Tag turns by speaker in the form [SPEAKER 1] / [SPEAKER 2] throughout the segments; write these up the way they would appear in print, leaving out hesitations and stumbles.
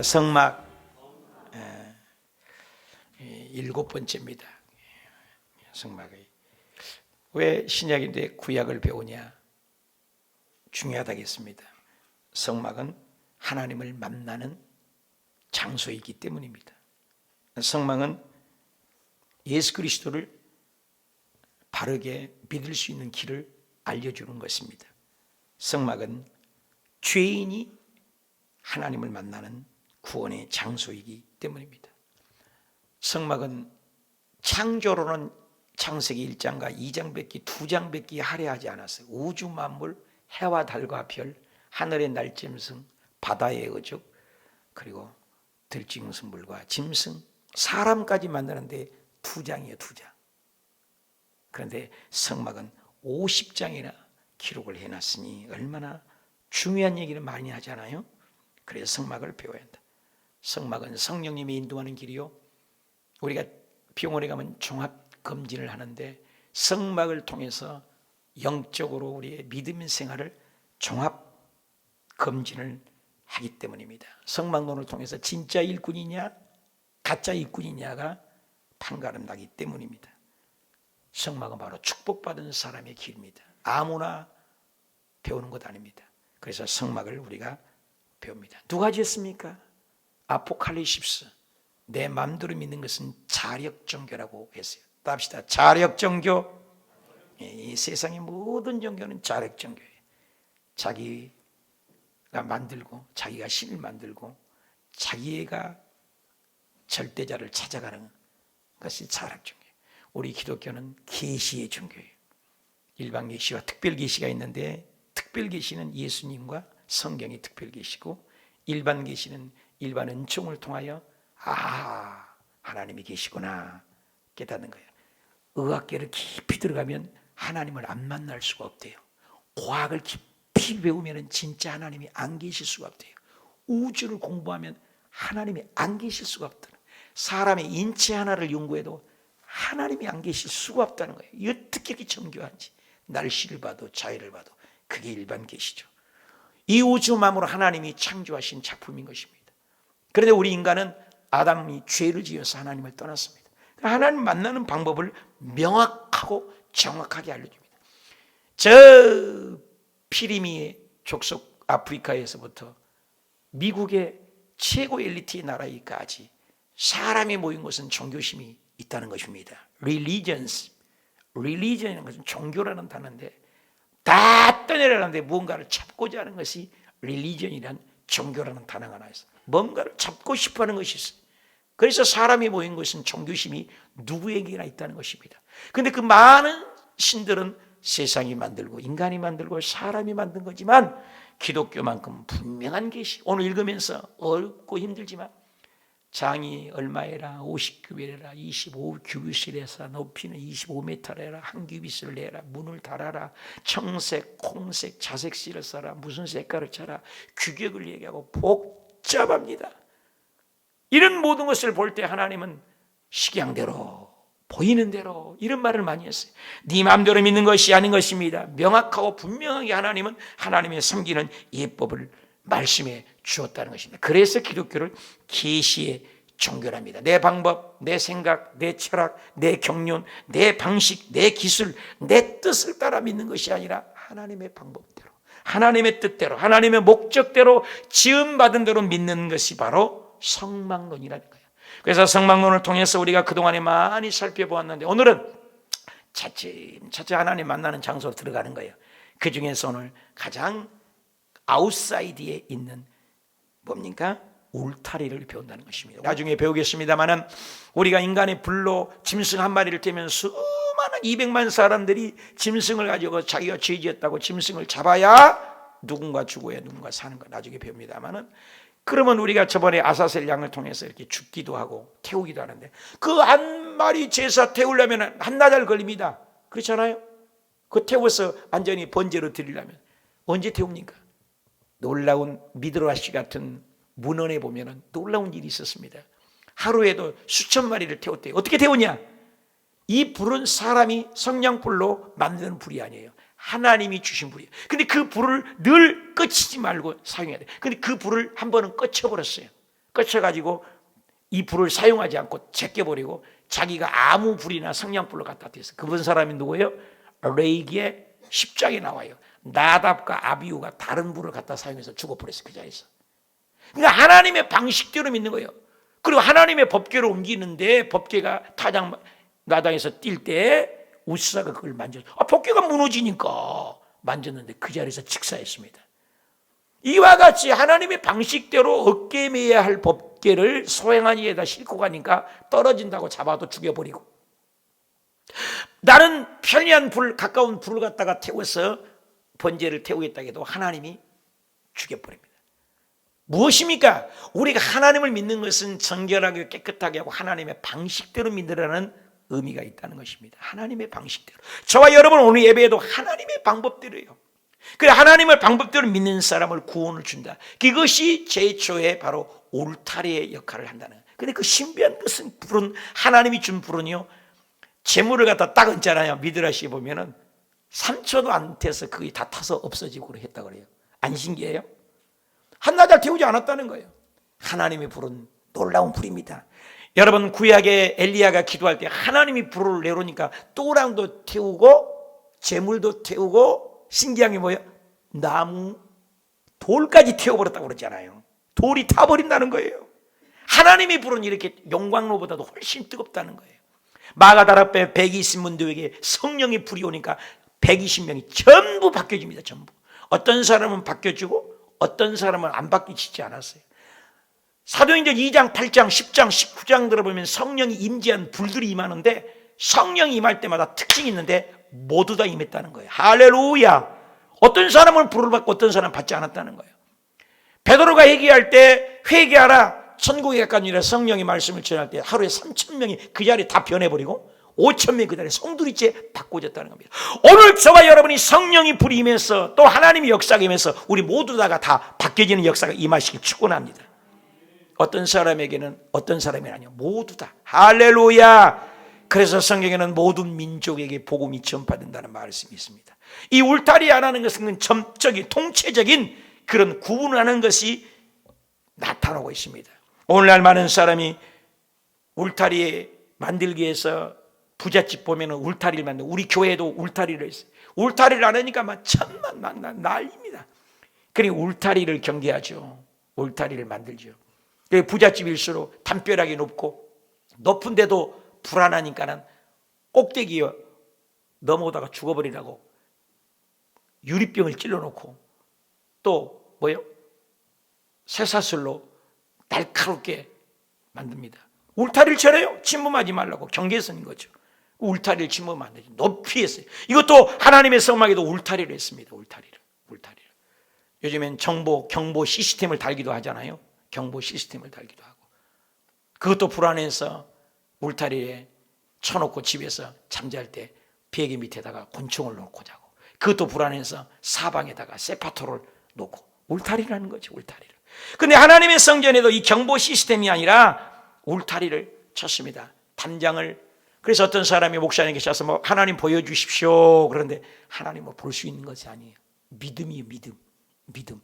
[SPEAKER 1] 성막 7번째입니다. 성막의 왜 신약인데 구약을 배우냐? 중요하다겠습니다. 성막은 하나님을 만나는 장소이기 때문입니다. 성막은 예수 그리스도를 바르게 믿을 수 있는 길을 알려주는 것입니다. 성막은 죄인이 하나님을 만나는 구원의 장소이기 때문입니다. 성막은 창조로는 창세기 1장과 2장밖에 2장밖에 할애하지 않았어요. 우주 만물, 해와 달과 별, 하늘의 날짐승, 바다의 어족, 그리고 들짐승물과 짐승, 사람까지 만드는데 2장이에요. 2장. 그런데 성막은 50장이나 기록을 해놨으니 얼마나 중요한 얘기를 많이 하잖아요. 그래서 성막을 배워야 한다. 성막은 성령님이 인도하는 길이요, 우리가 병원에 가면 종합검진을 하는데 성막을 통해서 영적으로 우리의 믿음 생활을 종합검진을 하기 때문입니다. 성막론을 통해서 진짜 일꾼이냐 가짜 일꾼이냐가 판가름 나기 때문입니다. 성막은 바로 축복받은 사람의 길입니다. 아무나 배우는 것 아닙니다. 그래서 성막을 우리가 배웁니다. 누가 지었습니까? 아포칼립스. 내 마음대로 믿는 것은 자력종교라고 했어요. 답시다. 자력종교. 이 세상의 모든 종교는 자력종교예요. 자기가 만들고 자기가 신을 만들고 자기가 절대자를 찾아가는 것이 자력종교예요. 우리 기독교는 계시의 종교예요. 일반 계시와 특별 계시가 있는데 특별 계시는 예수님과 성경이 특별 계시고, 일반 계시는 일반 은총을 통하여 하나님이 계시구나 깨닫는 거예요. 의학계를 깊이 들어가면 하나님을 안 만날 수가 없대요. 과학을 깊이 배우면 진짜 하나님이 안 계실 수가 없대요. 우주를 공부하면 하나님이 안 계실 수가 없다는, 사람의 인체 하나를 연구해도 하나님이 안 계실 수가 없다는 거예요. 어떻게 이렇게 정교한지. 날씨를 봐도 자연을 봐도 그게 일반 계시죠. 이 우주 만물을 하나님이 창조하신 작품인 것입니다. 그런데 우리 인간은 아담이 죄를 지어서 하나님을 떠났습니다. 하나님 만나는 방법을 명확하고 정확하게 알려줍니다. 저 피리미의 족속 아프리카에서부터 미국의 최고 엘리트의 나라에까지 사람이 모인 곳은 종교심이 있다는 것입니다. religion이라는 것은 종교라는 단어인데 다 떠내려가는데 무언가를 찾고자 하는 것이 religion이란 종교라는 단어가 나와서 뭔가를 찾고 싶어하는 것이 있어요. 그래서 사람이 모인 것은 종교심이 누구에게나 있다는 것입니다. 그런데 그 많은 신들은 세상이 만들고 인간이 만들고 사람이 만든 거지만 기독교만큼 분명한 계시, 오늘 읽으면서 어렵고 힘들지만 장이 얼마해라, 50규빗이라, 25규빗이라, 높이는 25m래라, 한 규빗을 내라, 문을 달아라, 청색, 콩색, 자색실을 써라, 무슨 색깔을 쳐라, 규격을 얘기하고 복잡합니다. 이런 모든 것을 볼 때 하나님은 식양대로 보이는 대로 이런 말을 많이 했어요. 네 마음대로 믿는 것이 아닌 것입니다. 명확하고 분명하게 하나님은 하나님의 섬기는 예법을 말씀해 주었다는 것입니다. 그래서 기독교를 계시의 종교랍니다. 내 방법, 내 생각, 내 철학, 내 경륜, 내 방식, 내 기술, 내 뜻을 따라 믿는 것이 아니라 하나님의 방법대로, 하나님의 뜻대로, 하나님의 목적대로 지음받은 대로 믿는 것이 바로 성막론이라는 거예요. 그래서 성막론을 통해서 우리가 그동안에 많이 살펴보았는데 오늘은 차츰차츰 하나님 만나는 장소로 들어가는 거예요. 그 중에서 오늘 가장 아웃사이드에 있는 뭡니까? 울타리를 배운다는 것입니다. 나중에 배우겠습니다만은 우리가 인간의 불로 짐승 한 마리를 떼면 수많은 200만 사람들이 짐승을 가지고 자기가 죄 지었다고 짐승을 잡아야 누군가 죽어야 누군가 사는 거 나중에 배웁니다만은, 그러면 우리가 저번에 아사셀 양을 통해서 이렇게 죽기도 하고 태우기도 하는데 그 한 마리 제사 태우려면 한나절 걸립니다. 그렇잖아요? 그 태워서 완전히 번제로 드리려면 언제 태웁니까? 놀라운 미드라시 같은 문헌에 보면 놀라운 일이 있었습니다. 하루에도 수천 마리를 태웠대요. 어떻게 태우냐? 이 불은 사람이 성냥불로 만드는 불이 아니에요. 하나님이 주신 불이에요. 근데 그 불을 늘 꺼치지 말고 사용해야 돼요. 근데 그 불을 한 번은 꺼쳐버렸어요. 꺼쳐가지고 이 불을 사용하지 않고 제껴버리고 자기가 아무 불이나 성냥불로 갖다 대서 그분 사람이 누구예요? 레이기의 10장에 나와요. 나답과 아비후가 다른 불을 갖다 사용해서 죽어버렸어요. 그 자리에서. 그러니까 하나님의 방식대로 믿는 거예요. 그리고 하나님의 법궤로 옮기는데 법궤가 타작 나당에서 뛸 때 우스사가 그걸 만졌어요. 법궤가 무너지니까 만졌는데 그 자리에서 직사했습니다. 이와 같이 하나님의 방식대로 어깨에 매야 할 법궤를 소행하니에다 싣고 가니까 떨어진다고 잡아도 죽여버리고, 나는 편리한 불, 가까운 불을 갖다가 태워서 번제를 태우겠다 해도 하나님이 죽여버립니다. 무엇입니까? 우리가 하나님을 믿는 것은 정결하게 깨끗하게 하고 하나님의 방식대로 믿으라는 의미가 있다는 것입니다. 하나님의 방식대로. 저와 여러분 오늘 예배에도 하나님의 방법대로예요. 그래, 하나님을 방법대로 믿는 사람을 구원을 준다. 그것이 제초에 바로 울타리의 역할을 한다는 거예요. 근데 그 신비한 것은 불은, 하나님이 준 불은요, 재물을 갖다 딱 얹잖아요. 미드라시에 보면은 3초도 안 돼서 그게 다 타서 없어지고 했다 그래요. 안 신기해요? 한나절 태우지 않았다는 거예요. 하나님의 불은 놀라운 불입니다. 여러분, 구약의 엘리야가 기도할 때 하나님이 불을 내려오니까 또랑도 태우고 재물도 태우고, 신기한 게 뭐예요? 나무, 돌까지 태워버렸다고 그러잖아요. 돌이 타버린다는 거예요. 하나님의 불은 이렇게 용광로보다도 훨씬 뜨겁다는 거예요. 마가다락배 120문도에게 성령의 불이 오니까 120명이 전부 바뀌어집니다. 전부. 어떤 사람은 바뀌어지고 어떤 사람은 안 바뀌지 않았어요. 사도행전 2장, 8장, 10장, 19장 들어보면 성령이 임재한 불들이 임하는데, 성령이 임할 때마다 특징이 있는데 모두 다 임했다는 거예요. 할렐루야. 어떤 사람은 불을 받고 어떤 사람은 받지 않았다는 거예요. 베드로가 회개할 때 회개하라, 천국에 가까운 일에 성령의 말씀을 전할 때 하루에 3,000명이 그 자리에 다 변해버리고 5,000명이 그 자리에 성두리째 바꿔졌다는 겁니다. 오늘 저와 여러분이 성령이 불이 임해서 또 하나님이 역사가 임해서 우리 모두 다가 다 바뀌어지는 역사가 임하시길 축원합니다. 어떤 사람에게는, 어떤 사람이 아니요, 모두 다. 할렐루야. 그래서 성경에는 모든 민족에게 복음이 전파된다는 말씀이 있습니다. 이 울타리 안 하는 것은 점적인, 통체적인 그런 구분하는 것이 나타나고 있습니다. 오늘날 많은 사람이 울타리에 만들기 위해서 부잣집 보면은 울타리를 만들고, 우리 교회도 울타리를 했어요. 울타리를 안 하니까 막 천만 난립니다. 그러니까 울타리를 경계하죠. 울타리를 만들죠. 부잣집일수록 담벼락이 높고 높은데도 불안하니까는 꼭대기에 넘어오다가 죽어버리라고 유리병을 찔러놓고 또 뭐요? 쇠사슬로 날카롭게 만듭니다. 울타리를 쳐내요. 침범하지 말라고 경계선인 거죠. 울타리를 침범하면 안 되죠. 높이 했어요. 이것도 하나님의 성막에도 울타리를 했습니다. 울타리를. 요즘엔 경보 시스템을 달기도 하잖아요. 경보 시스템을 달기도 하고, 그것도 불안해서 울타리에 쳐놓고 집에서 잠잘 때 베개 밑에다가 곤충을 놓고 자고, 그것도 불안해서 사방에다가 세파토를 놓고, 울타리라는 거죠. 울타리를. 근데 하나님의 성전에도 이 경보 시스템이 아니라 울타리를 쳤습니다. 담장을. 그래서 어떤 사람이 목사님께 가서 뭐 하나님 보여주십시오. 그런데 하나님을 볼 수 있는 것이 아니에요. 믿음이에요. 믿음.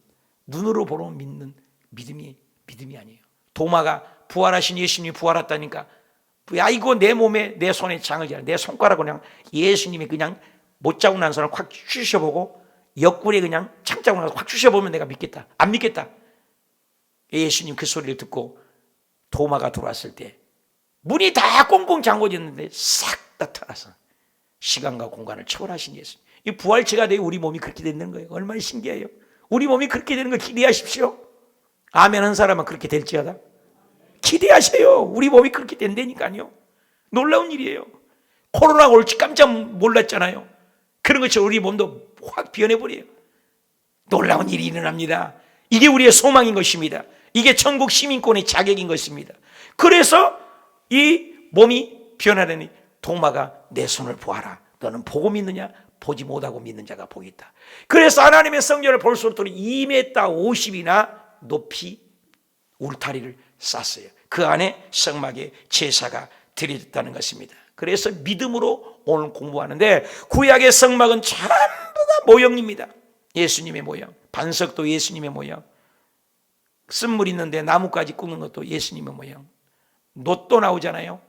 [SPEAKER 1] 눈으로 보러 믿는 믿음이 아니에요. 도마가 부활하신 예수님이 부활했다니까, 야, 이거 내 몸에, 내 손에 장을 지라, 내 손가락으로 그냥 예수님이 그냥 못 자고 난 사람을 확 추셔보고 옆구리에 그냥 창자고 나서 확 추셔보면 내가 믿겠다. 안 믿겠다. 예수님 그 소리를 듣고 도마가 들어왔을 때 문이 다 꽁꽁 잠궈졌는데 싹 나타나서 시간과 공간을 초월하신 예수님. 이 부활체가 되어 우리 몸이 그렇게 되는 거예요. 얼마나 신기해요. 우리 몸이 그렇게 되는 걸 기대하십시오. 아멘 한 사람은 그렇게 될지어다. 기대하세요. 우리 몸이 그렇게 된다니까요. 놀라운 일이에요. 코로나가 올지 깜짝 몰랐잖아요. 그런 것처럼 우리 몸도 확 변해버려요. 놀라운 일이 일어납니다. 이게 우리의 소망인 것입니다. 이게 천국 시민권의 자격인 것입니다. 그래서 이 몸이 변하려니 도마가 내 손을 보아라. 너는 보고 믿느냐? 보지 못하고 믿는 자가 복이 있다. 그래서 하나님의 성전을 볼 수 없도록 2m 50이나 높이 울타리를 쌌어요. 그 안에 성막에 제사가 드려졌다는 것입니다. 그래서 믿음으로 오늘 공부하는데, 구약의 성막은 전부 다 모형입니다. 예수님의 모형, 반석도 예수님의 모형, 쓴물 있는데 나뭇가지 굽는 것도 예수님의 모양. 놋도 나오잖아요.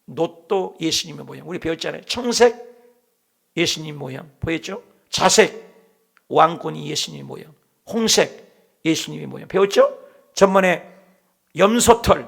[SPEAKER 1] 놋도 예수님의 모양. 우리 배웠잖아요. 청색 예수님 모양 보였죠? 자색 왕권이 예수님의 모양. 홍색 예수님의 모양 배웠죠? 전번에 염소털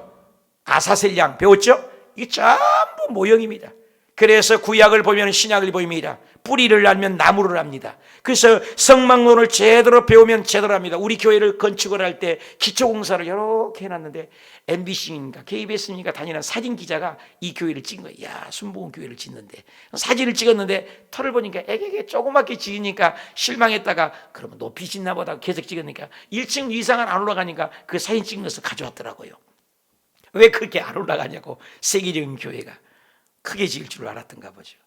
[SPEAKER 1] 아사셀 양 배웠죠? 이게 전부 모형입니다. 그래서 구약을 보면 신약을 보입니다. 뿌리를 알면 나무를 압니다. 그래서 성막론을 제대로 배우면 제대로 합니다. 우리 교회를 건축을 할 때 기초공사를 이렇게 해놨는데 MBC인가 KBS인가 다니는 사진 기자가 이 교회를 찍은 거예요. 야, 순복음 교회를 짓는데 사진을 찍었는데 털을 보니까 애게 조그맣게 찍으니까 실망했다가 그러면 높이 짓나 보다 계속 찍으니까 1층 이상은 안 올라가니까 그 사진 찍은 것을 가져왔더라고요. 왜 그렇게 안 올라가냐고. 세계적인 교회가 크게 지을 줄 알았던가 보죠.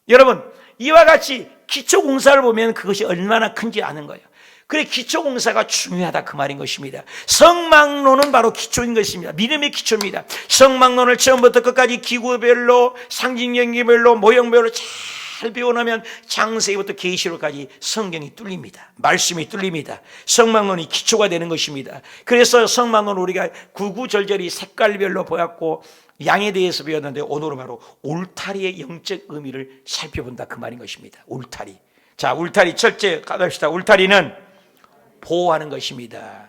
[SPEAKER 1] 여러분, 이와 같이 기초공사를 보면 그것이 얼마나 큰지 아는 거예요. 그래, 기초공사가 중요하다 그 말인 것입니다. 성막론은 바로 기초인 것입니다. 믿음의 기초입니다. 성막론을 처음부터 끝까지 기구별로 상징연기별로 모형별로 잘 배워놓으면 창세기부터 계시록까지 성경이 뚫립니다. 말씀이 뚫립니다. 성막론이 기초가 되는 것입니다. 그래서 성막론 우리가 구구절절히 색깔별로 보았고 양에 대해서 배웠는데 오늘은 바로 울타리의 영적 의미를 살펴본다 그 말인 것입니다. 울타리. 자, 울타리 첫째 가봅시다. 울타리는 보호하는 것입니다.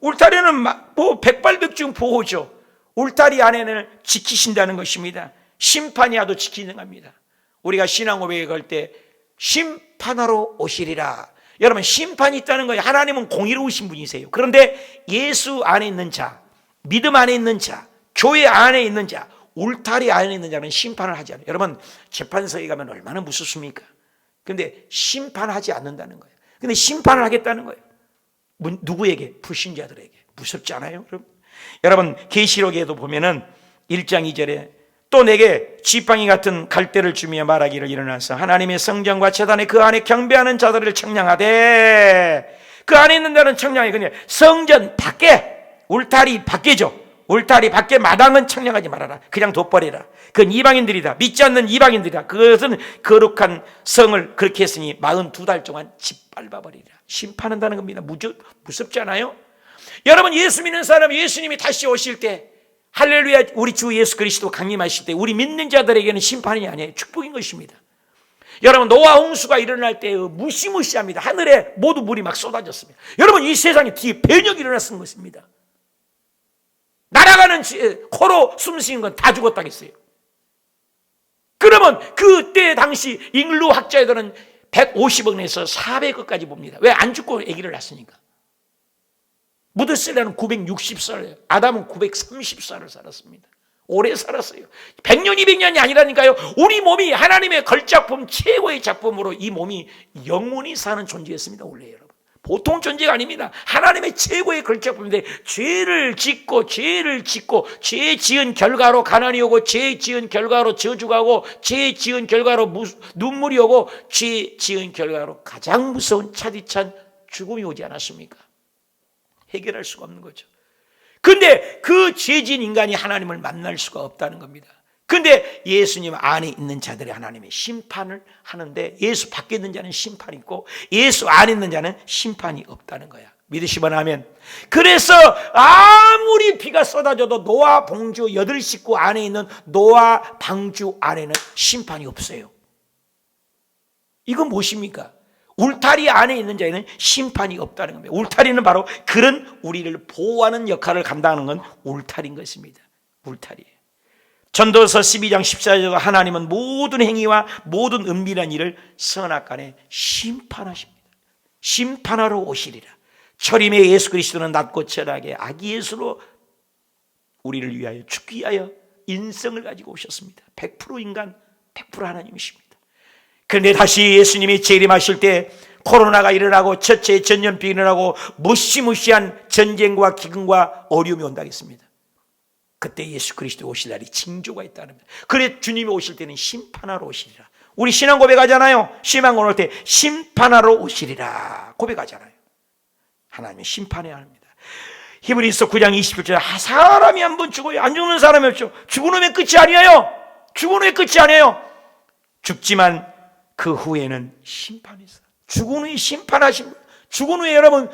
[SPEAKER 1] 울타리는 뭐 백발백중 보호죠. 울타리 안에는 지키신다는 것입니다. 심판이 와도 지키는 겁니다. 우리가 신앙고백에 갈 때 심판하러 오시리라. 여러분, 심판이 있다는 거예요. 하나님은 공의로우신 분이세요. 그런데 예수 안에 있는 자, 믿음 안에 있는 자, 교회 안에 있는 자, 울타리 안에 있는 자는 심판을 하지 않아요. 여러분, 재판소에 가면 얼마나 무섭습니까? 그런데 심판하지 않는다는 거예요. 근데 심판을 하겠다는 거예요. 누구에게? 불신자들에게. 무섭지 않아요? 여러분, 계시록에도 보면은 1장 2절에 또 내게 지팡이 같은 갈대를 주며 말하기를 일어나서 하나님의 성전과 제단에 그 안에 경배하는 자들을 청량하되 그 안에 있는 자는 청량해. 그냥 성전 밖에, 울타리 밖에죠. 울타리 밖에 마당은 청량하지 말아라. 그냥 둬버리라. 그건 이방인들이다. 믿지 않는 이방인들이다. 그것은 거룩한 성을 그렇게 했으니 42달 동안 짓밟아버리라. 심판한다는 겁니다. 무섭지 않아요? 여러분, 예수 믿는 사람, 예수님이 다시 오실 때, 할렐루야, 우리 주 예수 그리스도 강림하실 때 우리 믿는 자들에게는 심판이 아니에요. 축복인 것입니다. 여러분, 노아 홍수가 일어날 때 무시무시합니다. 하늘에 모두 물이 막 쏟아졌습니다. 여러분, 이 세상에 뒤에 변혁이 일어났은 것입니다. 날아가는 코로 숨쉬는 건 다 죽었다겠어요. 그러면 그때 당시 인류 학자들은 150억에서 400억까지 봅니다. 왜? 안 죽고 아기를 낳았으니까. 무드셀라는 960살, 아담은 930살을 살았습니다. 오래 살았어요. 100년, 200년이 아니라니까요. 우리 몸이 하나님의 걸작품, 최고의 작품으로 이 몸이 영원히 사는 존재였습니다. 원래 여러분, 보통 존재가 아닙니다. 하나님의 최고의 걸작품인데 죄를 짓고 죄 지은 결과로 가난이 오고, 죄 지은 결과로 저주가 오고, 죄 지은 결과로 눈물이 오고, 죄 지은 결과로 가장 무서운 차디찬 죽음이 오지 않았습니까? 해결할 수가 없는 거죠. 근데 그 죄진 인간이 하나님을 만날 수가 없다는 겁니다. 근데 예수님 안에 있는 자들이 하나님의 심판을 하는데 예수 밖에 있는 자는 심판이 있고 예수 안에 있는 자는 심판이 없다는 거야. 믿으시면 아멘. 그래서 아무리 비가 쏟아져도 노아 방주 8식구 안에 있는 노아 방주 안에는 심판이 없어요. 이건 무엇입니까? 울타리 안에 있는 자에는 심판이 없다는 겁니다. 울타리는 바로 그런 우리를 보호하는 역할을 감당하는 건 울타리인 것입니다. 울타리예요. 전도서 12장 14절에 하나님은 모든 행위와 모든 은밀한 일을 선악간에 심판하십니다. 심판하러 오시리라. 초림의 예수 그리스도는 낮고 철하게 아기 예수로 우리를 위하여 죽기 위하여 인성을 가지고 오셨습니다. 100% 인간, 100% 하나님이십니다. 그런데 다시 예수님이 재림하실 때 코로나가 일어나고 첫째 전염병이 일어나고 무시무시한 전쟁과 기근과 어려움이 온다겠습니다. 그때 예수 그리스도 오실 날이 징조가 있다는 겁니다. 그래 주님이 오실 때는 심판하러 오시리라. 우리 신앙 고백하잖아요. 신앙 고백할 때 심판하러 오시리라 고백하잖아요. 하나님은 심판해야 합니다. 히브리서 9장 27절에 사람이 한 번 죽어요. 안 죽는 사람이 없죠. 죽은 놈의 끝이 아니에요. 죽은 놈의 끝이 아니에요. 죽지만 그 후에는 심판이 있어요. 죽은 후에 심판하신 분. 죽은 후에 여러분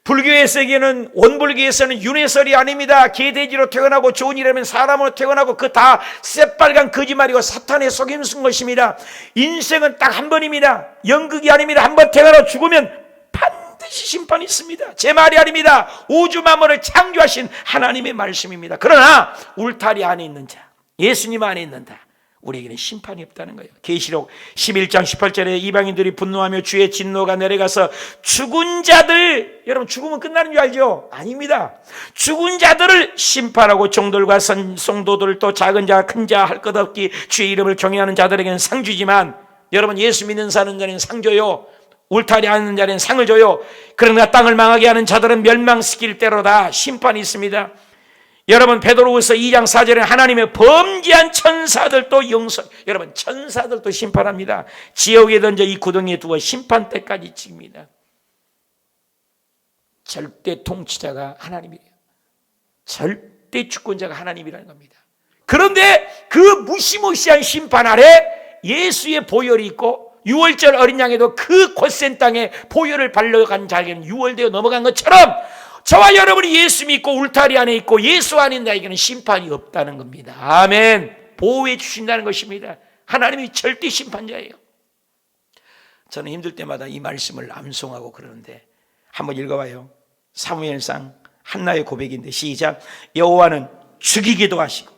[SPEAKER 1] 불교의 세계는, 원불교에서는 윤회설이 아닙니다. 개돼지로 태어나고 좋은 일하면 사람으로 태어나고 그 다 새빨간 거짓말이고 사탄의 속임수인 것입니다. 인생은 딱 한 번입니다. 연극이 아닙니다. 한 번 태어나 죽으면 반드시 심판이 있습니다. 제 말이 아닙니다. 우주 만물을 창조하신 하나님의 말씀입니다. 그러나 울타리 안에 있는 자, 예수님 안에 있는 자, 우리에게는 심판이 없다는 거예요. 계시록 11장 18절에 이방인들이 분노하며 주의 진노가 내려가서 죽은 자들, 여러분 죽으면 끝나는 줄 알죠? 아닙니다. 죽은 자들을 심판하고 종들과 성도들 또 작은 자 큰 자 할 것 없기 주의 이름을 경외하는 자들에게는 상 주지만, 여러분 예수 믿는 사는 자는 상 줘요. 울타리 안에 있는 자는 상을 줘요. 그러나 땅을 망하게 하는 자들은 멸망시킬 때로다. 심판이 있습니다. 여러분 베드로후서 2장 4절에 하나님의 범죄한 천사들도 여러분 천사들도 심판합니다. 지옥에 던져 이 구덩이에 두어 심판 때까지 찍습니다. 절대 통치자가 하나님이에요. 절대 주권자가 하나님이라는 겁니다. 그런데 그 무시무시한 심판 아래 예수의 보혈이 있고, 유월절 어린 양에도 그 곧센 땅에 보혈을 발려간 자에게는 유월되어 넘어간 것처럼 저와 여러분이 예수 믿고 울타리 안에 있고 예수 안에 있는 자에게는 심판이 없다는 겁니다. 아멘. 보호해 주신다는 것입니다. 하나님이 절대 심판자예요. 저는 힘들 때마다 이 말씀을 암송하고 그러는데 한번 읽어봐요. 사무엘상 한나의 고백인데 시작. 여호와는 죽이기도 하시고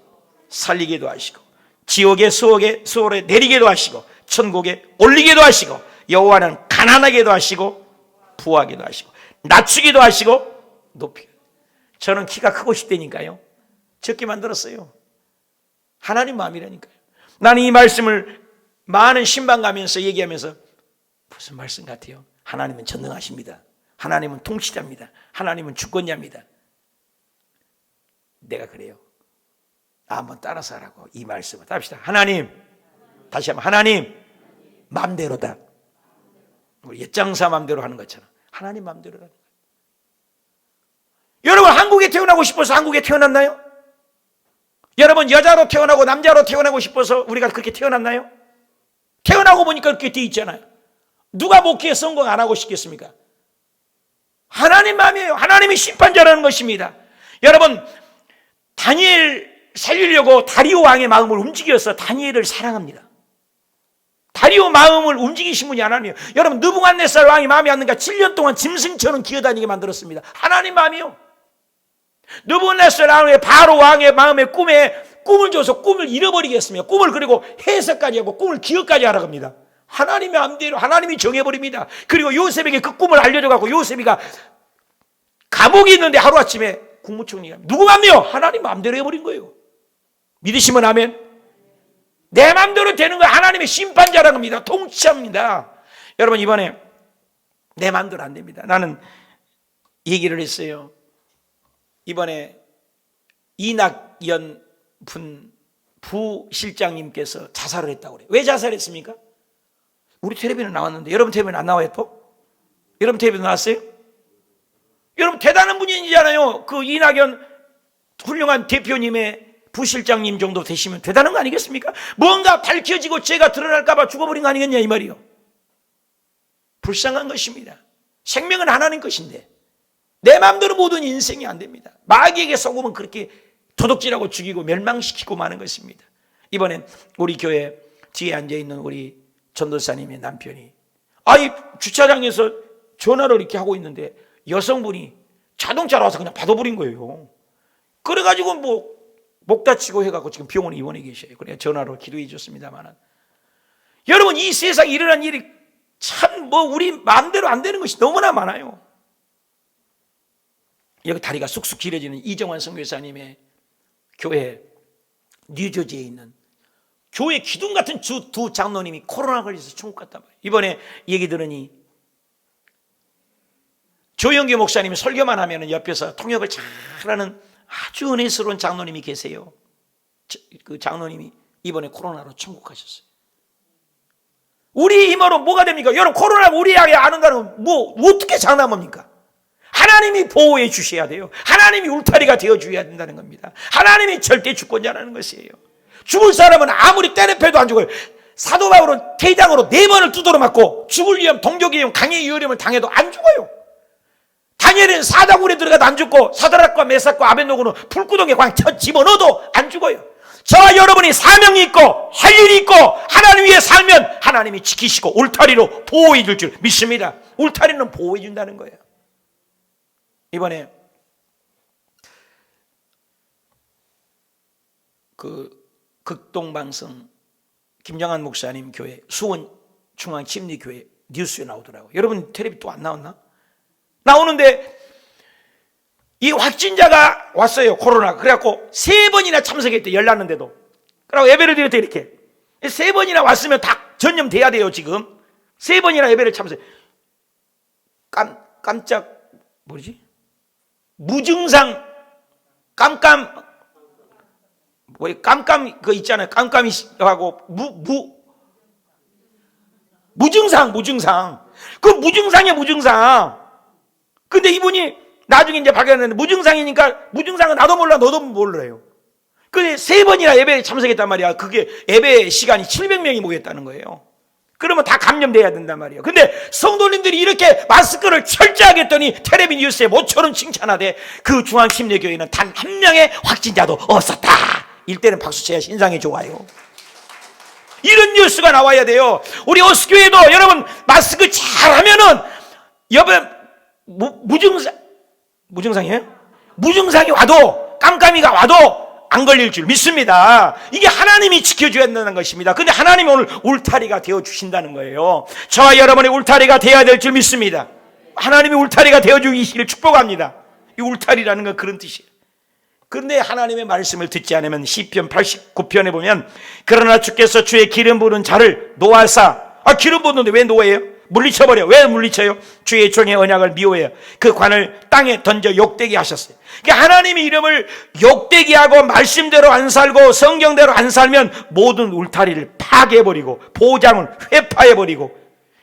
[SPEAKER 1] 살리기도 하시고 지옥의 수월에 내리기도 하시고 천국에 올리기도 하시고 여호와는 가난하게도 하시고 부하게도 하시고 낮추기도 하시고 높이. 저는 키가 크고 싶다니까요. 적게 만들었어요. 하나님 마음이라니까요. 나는 이 말씀을 많은 신방 가면서 얘기하면서 무슨 말씀 같아요? 하나님은 전능하십니다. 하나님은 통치자입니다. 하나님은 주권자입니다. 내가 그래요. 나 한번 따라서 하라고 이 말씀을 합시다. 하나님, 다시 한번 하나님 마음대로다. 우리 옛장사 마음대로 하는 것처럼 하나님 마음대로라는 거예요. 여러분 한국에 태어나고 싶어서 한국에 태어났나요? 여러분 여자로 태어나고 남자로 태어나고 싶어서 우리가 그렇게 태어났나요? 태어나고 보니까 그렇게 돼 있잖아요. 누가 목회에 성공 안 하고 싶겠습니까? 하나님 마음이에요. 하나님이 심판자라는 것입니다. 여러분 다니엘 살리려고 다리오 왕의 마음을 움직여서 다니엘을 사랑합니다. 다리오 마음을 움직이신 분이 하나님이에요. 여러분 느부갓네살 왕이 마음에 안 드니까 7년 동안 짐승처럼 기어다니게 만들었습니다. 하나님 마음이요. 느부갓네살 왕의 바로 왕의 마음에 꿈을 줘서 꿈을 잃어버리겠습니다. 꿈을 그리고 해석까지 하고 꿈을 기억까지 하라고 합니다. 하나님의 마음대로 하나님이 정해버립니다. 그리고 요셉에게 그 꿈을 알려줘갖고 요셉이가 감옥에 있는데 하루아침에 국무총리가 누구 마음이요? 하나님 마음대로 해버린 거예요. 믿으시면 아멘. 내 마음대로 되는 거예요. 하나님의 심판자라는 겁니다. 통치자입니다. 여러분 이번에 내 마음대로 안 됩니다. 나는 얘기를 했어요. 이번에 이낙연 부실장님께서 자살을 했다고 그래요. 왜 자살했습니까? 우리 텔레비전 나왔는데 여러분 텔레비전 안 나와요 또? 여러분 텔레비전 나왔어요? 여러분 대단한 분이잖아요. 그 이낙연 훌륭한 대표님의 부실장님 정도 되시면 대단한 거 아니겠습니까? 뭔가 밝혀지고 죄가 드러날까 봐 죽어버린 거 아니겠냐 이 말이요. 불쌍한 것입니다. 생명은 하나님 것인데 내 마음대로 모든 인생이 안 됩니다. 마귀에게 속으면 그렇게 도둑질하고 죽이고 멸망시키고 마는 것입니다. 이번엔 우리 교회 뒤에 앉아있는 우리 전도사님의 남편이 주차장에서 전화를 이렇게 하고 있는데 여성분이 자동차로 와서 그냥 받아버린 거예요. 그래가지고 목 다치고 해갖고 지금 병원에 입원해 계셔요. 그래 전화로 기도해 줬습니다만 여러분 이 세상에 일어난 일이 참 우리 마음대로 안 되는 것이 너무나 많아요. 여기 다리가 쑥쑥 길어지는 이정환 선교사님의 교회 뉴저지에 있는 교회 기둥 같은 두 장로님이 코로나 걸려서 천국 갔단 말이에요. 이번에 얘기 들으니 조영규 목사님이 설교만 하면 옆에서 통역을 잘하는 아주 은혜스러운 장로님이 계세요. 그 장로님이 이번에 코로나로 천국 가셨어요. 우리 힘으로 뭐가 됩니까? 여러분 코로나가 우리에게 아는다는 어떻게 장담합니까? 하나님이 보호해 주셔야 돼요. 하나님이 울타리가 되어 주셔야 된다는 겁니다. 하나님이 절대 주권자라는 것이에요. 죽을 사람은 아무리 때려패도 안 죽어요. 사도 바울은 태장으로 4번을 두드러 맞고 죽을 위험, 동족의 위험, 강의 위험을 당해도 안 죽어요. 다니엘은 사다굴에 들어가도 안 죽고 사드락과 메삭과 아벳노고는 불구덩이에 그냥 집어넣어도 안 죽어요. 저와 여러분이 사명이 있고 할 일이 있고 하나님 위해 살면 하나님이 지키시고 울타리로 보호해 줄 줄 믿습니다. 울타리는 보호해 준다는 거예요. 이번에 그 극동방송 김정한 목사님 교회 수원 중앙침례교회 뉴스에 나오더라고요. 여러분 텔레비 또 안 나왔나? 나오는데 이 확진자가 왔어요. 코로나. 그래갖고 3번이나 참석했대. 열났는데도. 그러고 예배를 드렸대. 이렇게 3번이나 왔으면 다 전염돼야 돼요. 지금 3번이나 예배를 참석. 깜짝 뭐지? 무증상 깜깜 그거 있잖아요. 깜깜이 하고 무증상 그 무증상이야. 무증상. 근데 이분이 나중에 이제 발견했는데 무증상이니까 무증상은 나도 몰라 너도 몰라요. 근데 3번이나 예배에 참석했단 말이야. 그게 예배 시간이 700명이 모였다는 거예요. 그러면 다 감염돼야 된단 말이에요. 근데 성도님들이 이렇게 마스크를 철저하게 했더니 텔레비 뉴스에 모처럼 칭찬하되 그 중앙침례교회는 단 한 명의 확진자도 없었다. 이때는 박수 쳐야 신상이 좋아요. 이런 뉴스가 나와야 돼요. 우리 어스교회도 여러분 마스크 잘하면은 여러분 무증상이에요? 무증상이 와도 깜깜이가 와도 안 걸릴 줄 믿습니다. 이게 하나님이 지켜줘야 된다는 것입니다. 근데 하나님이 오늘 울타리가 되어주신다는 거예요. 저와 여러분의 울타리가 되어야 될 줄 믿습니다. 하나님이 울타리가 되어주시기를 축복합니다. 이 울타리라는 건 그런 뜻이에요. 그런데 하나님의 말씀을 듣지 않으면 시편 89편에 보면 그러나 주께서 주의 기름 부은 자를 노하사 기름 부었는데 왜 노해요? 물리쳐버려. 왜 물리쳐요? 주의 종의 언약을 미워해요. 그 관을 땅에 던져 욕되게 하셨어요. 그러니까 하나님의 이름을 욕되게 하고 말씀대로 안 살고 성경대로 안 살면 모든 울타리를 파괴해버리고 보장을 회파해버리고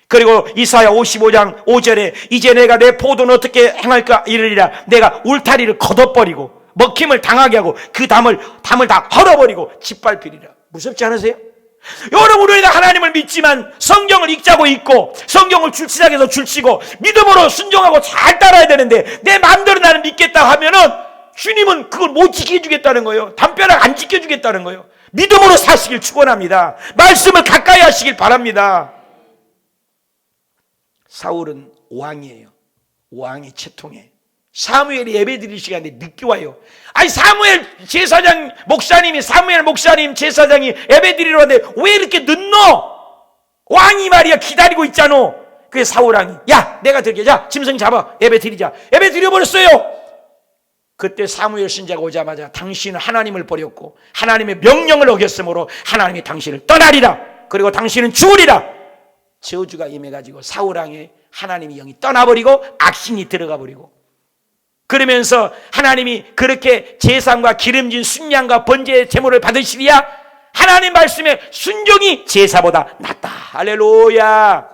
[SPEAKER 1] 그리고 이사야 55장 5절에 이제 내가 내 포도는 어떻게 행할까 이르리라. 내가 울타리를 걷어버리고 먹힘을 당하게 하고 그 담을 다 헐어버리고 짓밟히리라. 무섭지 않으세요? 여러분 우리가 하나님을 믿지만 성경을 읽자고 읽고 성경을 줄치작해서 줄치고 믿음으로 순종하고 잘 따라야 되는데 내 마음대로 나는 믿겠다 하면은 주님은 그걸 못 지켜주겠다는 거예요. 담벼락 안 지켜주겠다는 거예요. 믿음으로 사시길 축원합니다. 말씀을 가까이 하시길 바랍니다. 사울은 왕이에요. 왕의 채통에 사무엘이 예배 드릴 시간에 늦게 와요. 아니 사무엘 제사장 목사님이 사무엘 목사님 제사장이 예배 드리러 왔는데 왜 이렇게 늦노? 왕이 말이야 기다리고 있잖아. 그래서 사울왕이 야 내가 들게 자 짐승 잡아 예배 드리자. 예배 드려버렸어요. 그때 사무엘 선지자가 오자마자 당신은 하나님을 버렸고 하나님의 명령을 어겼으므로 하나님이 당신을 떠나리라. 그리고 당신은 죽으리라. 저주가 임해가지고 사울왕의 하나님의 영이 떠나버리고 악신이 들어가버리고 그러면서 하나님이 그렇게 제사과 기름진 순양과 번제의 제물을 받으시리야 하나님 말씀에 순종이 제사보다 낫다. 할렐루야.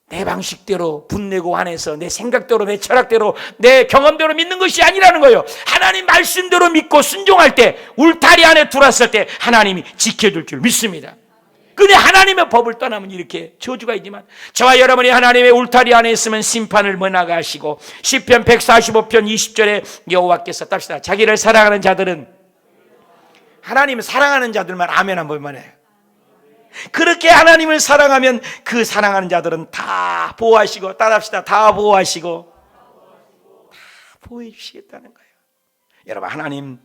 [SPEAKER 1] 내 방식대로 분내고 화내서 내 생각대로 내 철학대로 내 경험대로 믿는 것이 아니라는 거예요. 하나님 말씀대로 믿고 순종할 때 울타리 안에 들어왔을 때 하나님이 지켜줄 줄 믿습니다. 근데 하나님의 법을 떠나면 이렇게 저주가 있지만 저와 여러분이 하나님의 울타리 안에 있으면 심판을 면하게 하시고 시편 145편 20절에 여호와께서 답시다. 자기를 사랑하는 자들은 하나님을 사랑하는 자들만 아멘 한 번만 해요. 그렇게 하나님을 사랑하면 그 사랑하는 자들은 다 보호하시고 따라합시다. 다 보호하시고 다 보호해 주시겠다는 거예요. 여러분 하나님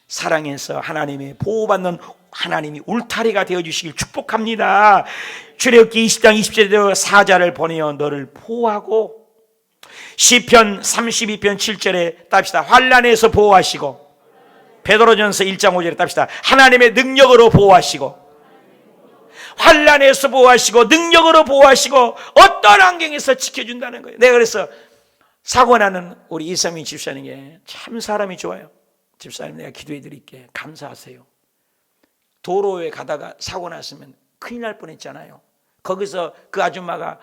[SPEAKER 1] 사랑해서 하나님의 보호받는 하나님이 울타리가 되어주시길 축복합니다. 출애굽기 20장 20절에 사자를 보내어 너를 보호하고 시편 32편 7절에 답시다. 환난에서 보호하시고 베드로전서 1장 5절에 답시다. 하나님의 능력으로 보호하시고 환난에서 보호하시고 능력으로 보호하시고 어떤 환경에서 지켜준다는 거예요. 내가 그래서 사고나는 우리 이상민 집사님에게 참 사람이 좋아요. 집사님 내가 기도해 드릴게. 감사하세요. 도로에 가다가 사고 났으면 큰일 날 뻔했잖아요. 거기서 그 아줌마가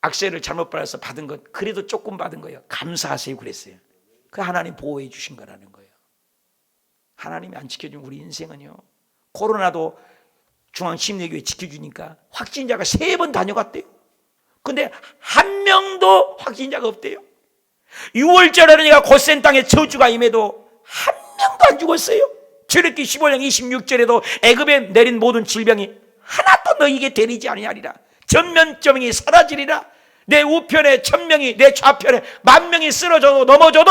[SPEAKER 1] 악셀을 잘못 밟아서 받은 것 그래도 조금 받은 거예요. 감사하세요 그랬어요. 그 하나님 보호해 주신 거라는 거예요. 하나님이 안 지켜주면 우리 인생은요. 코로나도 중앙침례교회 지켜주니까 확진자가 3번 다녀갔대요. 근데 한 명도 확진자가 없대요. 6월절에 내가 고센 땅에 저주가 임해도 한 명도 안 죽었어요. 출애굽기 15장 26절에도 애굽에 내린 모든 질병이 하나도 너희에게 되리지 아니하리라. 전면점이 사라지리라. 내 우편에 1000명이, 내 좌편에 10,000명이 쓰러져도 넘어져도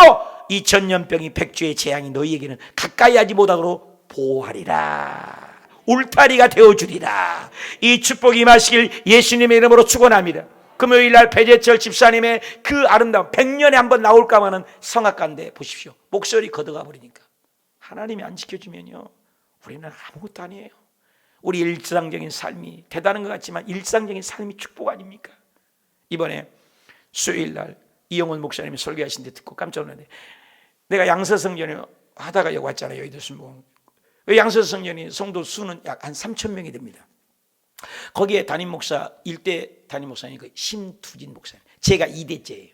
[SPEAKER 1] 이 전염병이 백주의 재앙이 너희에게는 가까이 하지 못하도록 보호하리라. 울타리가 되어주리라. 이 축복이 임하시길 예수님의 이름으로 축원합니다. 금요일날 배재철 집사님의 그 아름다운 100년에 한 번 나올까 하는 성악가인데 보십시오. 목소리 걷어가 버리니까 하나님이 안 지켜주면요 우리는 아무것도 아니에요. 우리 일상적인 삶이 대단한 것 같지만 일상적인 삶이 축복 아닙니까? 이번에 수요일날 이영훈 목사님이 설교하신 데 듣고 깜짝 놀랐는데, 내가 양서성전에 하다가 여기 왔잖아요. 여의도 순복음. 양서성전이 성도 수는 약 한 3,000명이 됩니다. 거기에 담임 목사, 일대 담임 목사님이 그 심두진 목사님, 제가 2대째예요.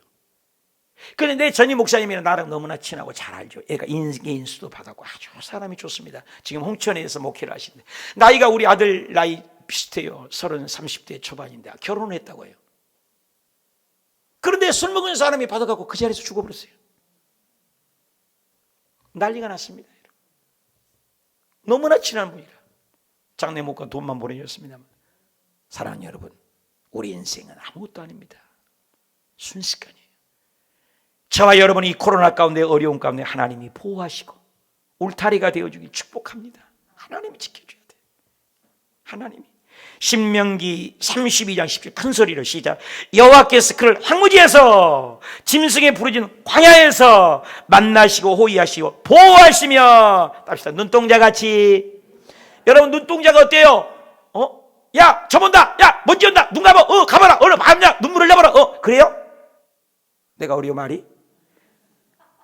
[SPEAKER 1] 그런데 내 전임 목사님이랑 나랑 너무나 친하고 잘 알죠. 애가 인기인수도 받았고 아주 사람이 좋습니다. 지금 홍천에서 목회를 하시는데 나이가 우리 아들 나이 비슷해요. 30대 초반인데 결혼을 했다고 해요. 그런데 술 먹은 사람이 받아갖고 그 자리에서 죽어버렸어요. 난리가 났습니다. 너무나 친한 분이라 장례 못가 돈만 보내줬습니다만, 사랑하는 여러분, 우리 인생은 아무것도 아닙니다. 순식간이에요. 저와 여러분이 이 코로나 가운데, 어려운 가운데 하나님이 보호하시고 울타리가 되어주길 축복합니다. 하나님이 지켜줘야 돼요. 하나님이. 신명기 32장 10절 큰 소리로 시작. 여호와께서 그를 황무지에서 짐승에 부르짖는 광야에서 만나시고 호위하시고 보호하시며, 답시다, 눈동자같이. 여러분, 눈동자가 어때요? 야, 저 본다. 야, 먼지 온다. 눈 감아. 감아라. 얼른 밤냐. 눈물을 내버려. 그래요? 내가 어려워 말이?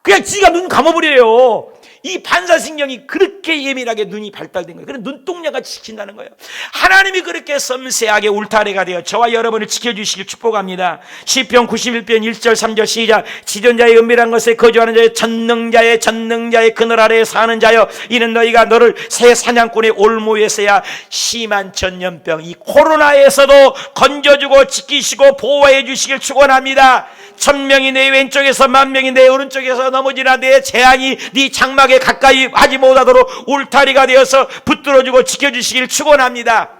[SPEAKER 1] 그냥 지가 눈 감아버려요. 이 반사신경이 그렇게 예민하게 눈이 발달된 거예요. 그래서 눈동자가 지킨다는 거예요. 하나님이 그렇게 섬세하게 울타리가 되어 저와 여러분을 지켜주시길 축복합니다. 시편 91편 1절 3절 시작. 지존자의 은밀한 것에 거주하는 자여, 전능자의 그늘 아래에 사는 자여, 이는 너희가 너를 새 사냥꾼의 올무에서야 심한 전염병 이 코로나에서도 건져주고 지키시고 보호해 주시길 축원합니다. 1000명이 내 왼쪽에서 10,000명이 내 오른쪽에서 넘어지나 내 재앙이 네 장막에 가까이 하지 못하도록 울타리가 되어서 붙들어주고 지켜주시길 축원합니다.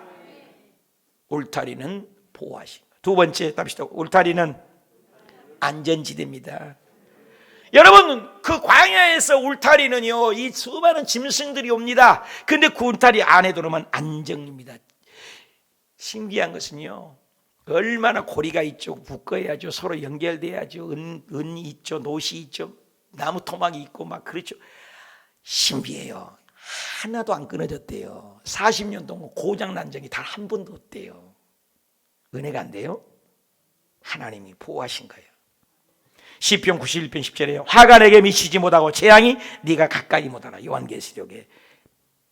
[SPEAKER 1] 울타리는 보호하십니다. 두 번째 답시다. 울타리는 안전지대입니다. 여러분, 그 광야에서 울타리는요, 이 수많은 짐승들이 옵니다. 근데 그 울타리 안에 들어오면 안정입니다. 신기한 것은요, 얼마나 고리가 있죠. 묶어야죠. 서로 연결돼야죠. 은이 있죠. 노시 있죠. 나무 토막이 있고 막 그렇죠. 신비해요. 하나도 안 끊어졌대요. 40년 동안 고장난 적이 단 한 번도 없대요. 은혜가 안 돼요? 하나님이 보호하신 거예요. 시편 91편 10절에 화가 내게 미치지 못하고 재앙이 네가 가까이 못하라. 요한계시록에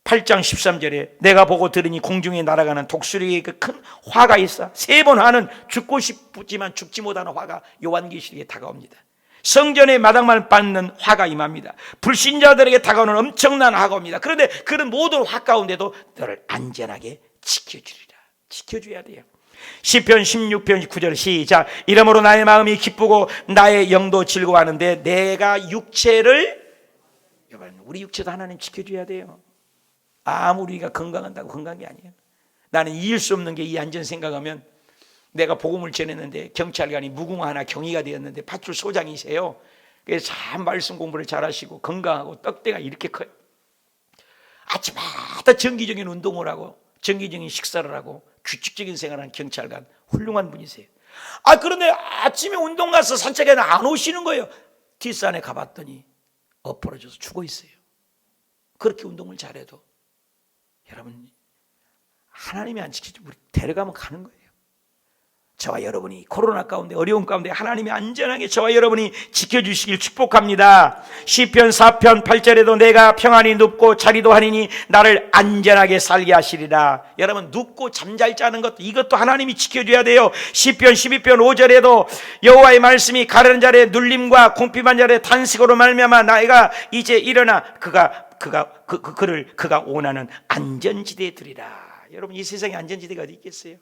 [SPEAKER 1] 8장 13절에 내가 보고 들으니 공중에 날아가는 독수리의 그 큰 화가 있어. 3번 화는 죽고 싶지만 죽지 못하는 화가 요한계시록에 다가옵니다. 성전의 마당만 밟는 화가 임합니다. 불신자들에게 다가오는 엄청난 화가 옵니다. 그런데 그런 모든 화 가운데도 너를 안전하게 지켜주리라. 지켜줘야 돼요. 시편 16편 9절 시작. 이러므로 나의 마음이 기쁘고 나의 영도 즐거워하는데 내가 육체를, 여러분, 우리 육체도 하나님 지켜줘야 돼요. 아무리 우리가 건강한다고 건강한 게 아니에요. 나는 이길 수 없는 게 이 안전 생각하면, 내가 복음을 전했는데 경찰관이 무궁화 하나 경위가 되었는데 파출 소장이세요. 그래서 참 말씀 공부를 잘하시고 건강하고 떡대가 이렇게 커요. 아침마다 정기적인 운동을 하고 정기적인 식사를 하고 규칙적인 생활하는 경찰관, 훌륭한 분이세요. 그런데 아침에 운동 가서 산책에 안 오시는 거예요. 뒷산에 가봤더니 엎어져서 죽어 있어요. 그렇게 운동을 잘해도 여러분, 하나님이 안 지켜주면 우리 데려가면 가는 거예요. 저와 여러분이 코로나 가운데, 어려운 가운데 하나님이 안전하게 저와 여러분이 지켜주시길 축복합니다. 시편 4편 8절에도 내가 평안히 눕고 자리도 하리니 나를 안전하게 살게 하시리라. 여러분, 눕고 잠잘 자는 것도, 이것도 하나님이 지켜줘야 돼요. 시편 12편 5절에도 여호와의 말씀이 가르는 자의 눌림과 궁핍한 자의 탄식으로 말미암아 나이가 이제 일어나 그가 원하는 안전지대에 들이라. 여러분, 이 세상에 안전지대가 어디 있겠어요?